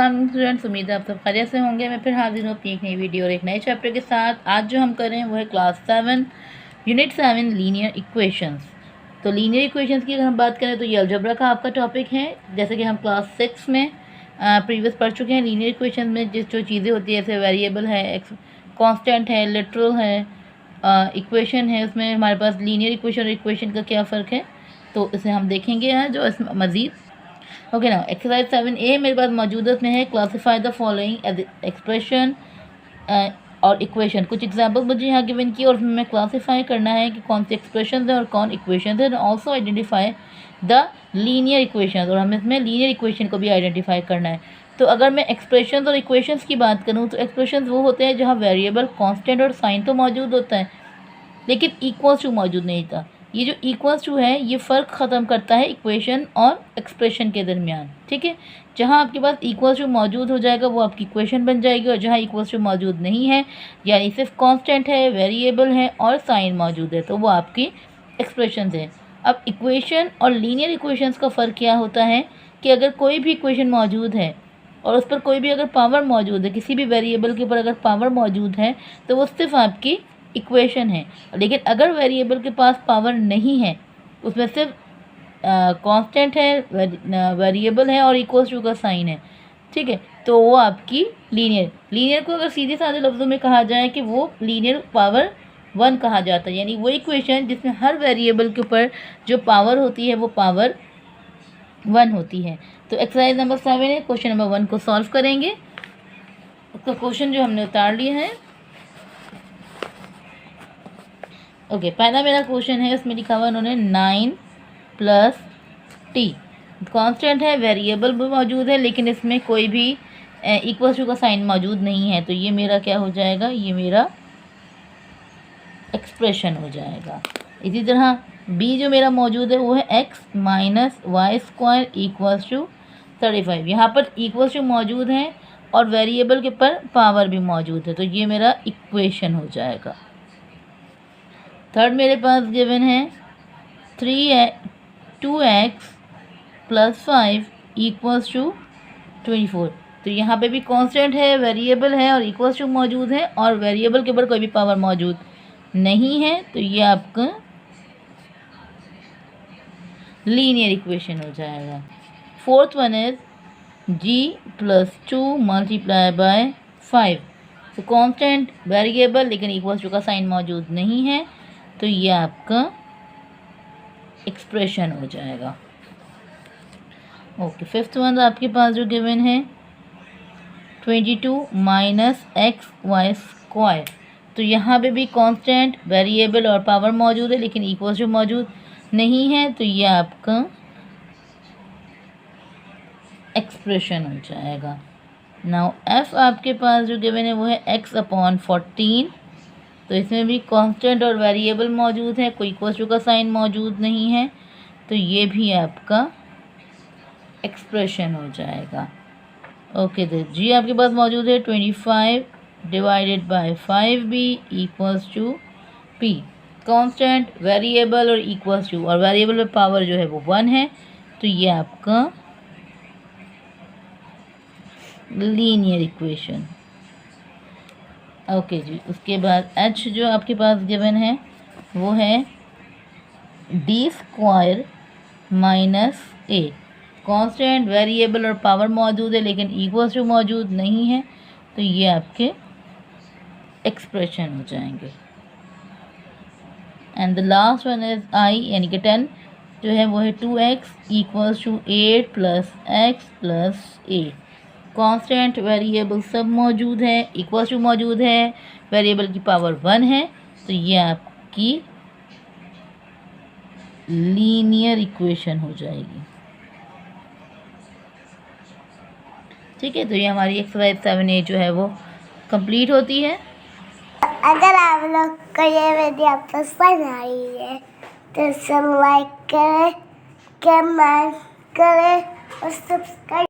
अस्सलाम स्टूडेंट्स, उम्मीद है आप सब खैरियत से होंगे। मैं फिर हाजिर हूँ अपनी एक नई वीडियो और एक नए चैप्टर के साथ। आज जो हम कर रहे हैं वो है क्लास 7 यूनिट 7 लीनियर इक्वेशंस। तो लीनियर इक्वेशंस की अगर हम बात करें तो ये अलजबरा का आपका टॉपिक है। जैसे कि हम क्लास 6 में प्रीवियस पढ़ चुके हैं। लीनियर इक्वेशन में जो चीज़ें होती है जैसे वेरिएबल है, कॉन्स्टेंट है, लिटरल है, इक्वेशन है, उसमें हमारे पास लीनियर इक्वेशन और इक्वेशन का क्या फ़र्क है, तो इसे हम देखेंगे यहाँ जो इसमें मज़ीद। ओके ना, एक्सरसाइज 7A मेरे पास मौजूद है। इसमें है classify the following as expression और इक्वेशन। कुछ एग्जांपल मुझे यहाँ गिवन की और उसमें मैं क्लासीफाई करना है कि कौन सी एक्सप्रेशन है और कौन इक्वेशन है। Also identify the linear equation, और हमें इसमें लीनियर इक्वेशन को भी आइडेंटिफाई करना है। तो अगर मैं एक्सप्रेशन और इक्वेशंस की बात करूँ तो एक्सप्रेशन वो होते हैं जहाँ वेरिएबल, कॉन्स्टेंट और साइन तो मौजूद होता है लेकिन इक्वल्स टू मौजूद नहीं था। ये जो इक्वल्स टू है ये फ़र्क ख़त्म करता है इक्वेशन और एक्सप्रेशन के दरमियान। ठीक है, जहाँ आपके पास इक्वल्स टू मौजूद हो जाएगा वो आपकी इक्वेशन बन जाएगी, और जहाँ इक्वल्स टू मौजूद नहीं है यानी सिर्फ कांस्टेंट है, वेरिएबल है और साइन मौजूद है तो वो आपकी एक्सप्रेशन है। अब इक्वेशन और लीनियर इक्वेशंस का फ़र्क क्या होता है कि अगर कोई भी इक्वेशन मौजूद है और उस पर कोई भी अगर पावर मौजूद है, किसी भी वेरिएबल के ऊपर अगर पावर मौजूद है तो वो सिर्फ आपकी इक्वेशन है। लेकिन अगर वेरिएबल के पास पावर नहीं है, उसमें सिर्फ कांस्टेंट है, वेरिएबल है और इक्वल्स टू का साइन है, ठीक है, तो वो आपकी लीनियर को अगर सीधे साधे लफ्ज़ों में कहा जाए कि वो लीनियर पावर 1 कहा जाता है। यानी वो इक्वेशन जिसमें हर वेरिएबल के ऊपर जो पावर होती है वो पावर 1 होती है। तो एक्सरसाइज नंबर 7 है, क्वेश्चन नंबर 1 को सॉल्व करेंगे। उसका क्वेश्चन जो हमने उतार लिया है। ओके, पहला मेरा क्वेश्चन है, उसमें लिखा हुआ उन्होंने 9 + t। कांस्टेंट है, वेरिएबल भी मौजूद है लेकिन इसमें कोई भी इक्वल टू का साइन मौजूद नहीं है, तो ये मेरा क्या हो जाएगा, ये मेरा एक्सप्रेशन हो जाएगा। इसी तरह b जो मेरा मौजूद है वो है x - y² = 35। यहाँ पर इक्वल टू मौजूद है और वेरिएबल के ऊपर पावर भी मौजूद है, तो ये मेरा इक्वेशन हो जाएगा। थर्ड मेरे पास गिवन है 2x + 5 = 24। तो यहाँ पे भी कांस्टेंट है, वेरिएबल है और इक्वल्स टू मौजूद है, और वेरिएबल के ऊपर कोई भी पावर मौजूद नहीं है, तो ये आपका लीनियर इक्वेशन हो जाएगा। Fourth one is g + 2 × 5। तो कांस्टेंट, वेरिएबल लेकिन इक्वल्स टू का साइन मौजूद नहीं है, तो ये आपका एक्सप्रेशन हो जाएगा। ओके, फिफ्थ वन आपके पास जो गिवन है 22 - xy²। तो यहाँ पे भी कांस्टेंट, वेरिएबल और पावर मौजूद है लेकिन इक्वल्स टू मौजूद नहीं है, तो ये आपका एक्सप्रेशन हो जाएगा। नाउ f आपके पास जो गिवन है वो है x/14। तो इसमें भी कांस्टेंट और वेरिएबल मौजूद है, कोई इक्वल टू का साइन मौजूद नहीं है, तो ये भी आपका एक्सप्रेशन हो जाएगा। ओके, तो जी आपके पास मौजूद है 25 / 5b = p। कांस्टेंट, वेरिएबल और इक्वल्स टू, और वेरिएबल में पावर जो है वो 1 है, तो ये आपका लीनियर इक्वेशन। ओके जी, उसके बाद h जो आपके पास गिवन है वो है d² - a। कांस्टेंट, वेरिएबल और पावर मौजूद है लेकिन इक्वल्स टू मौजूद नहीं है, तो ये आपके एक्सप्रेशन हो जाएंगे। And the last one is i यानी कि 10 जो है वो है 2x = 8 + x + a। Constant, variable सब मौजूद है, इक्वल टू मौजूद है, वेरिएबल की पावर 1 है, तो ये आपकी लीनियर इक्वेशन हो जाएगी। ठीक है, तो ये हमारी एक्सरसाइज 7A जो है वो कंप्लीट होती है। अगर आप लोग को ये वीडियो पसंद आई है तो सब लाइक करें, कमेंट करें और सब्सक्राइब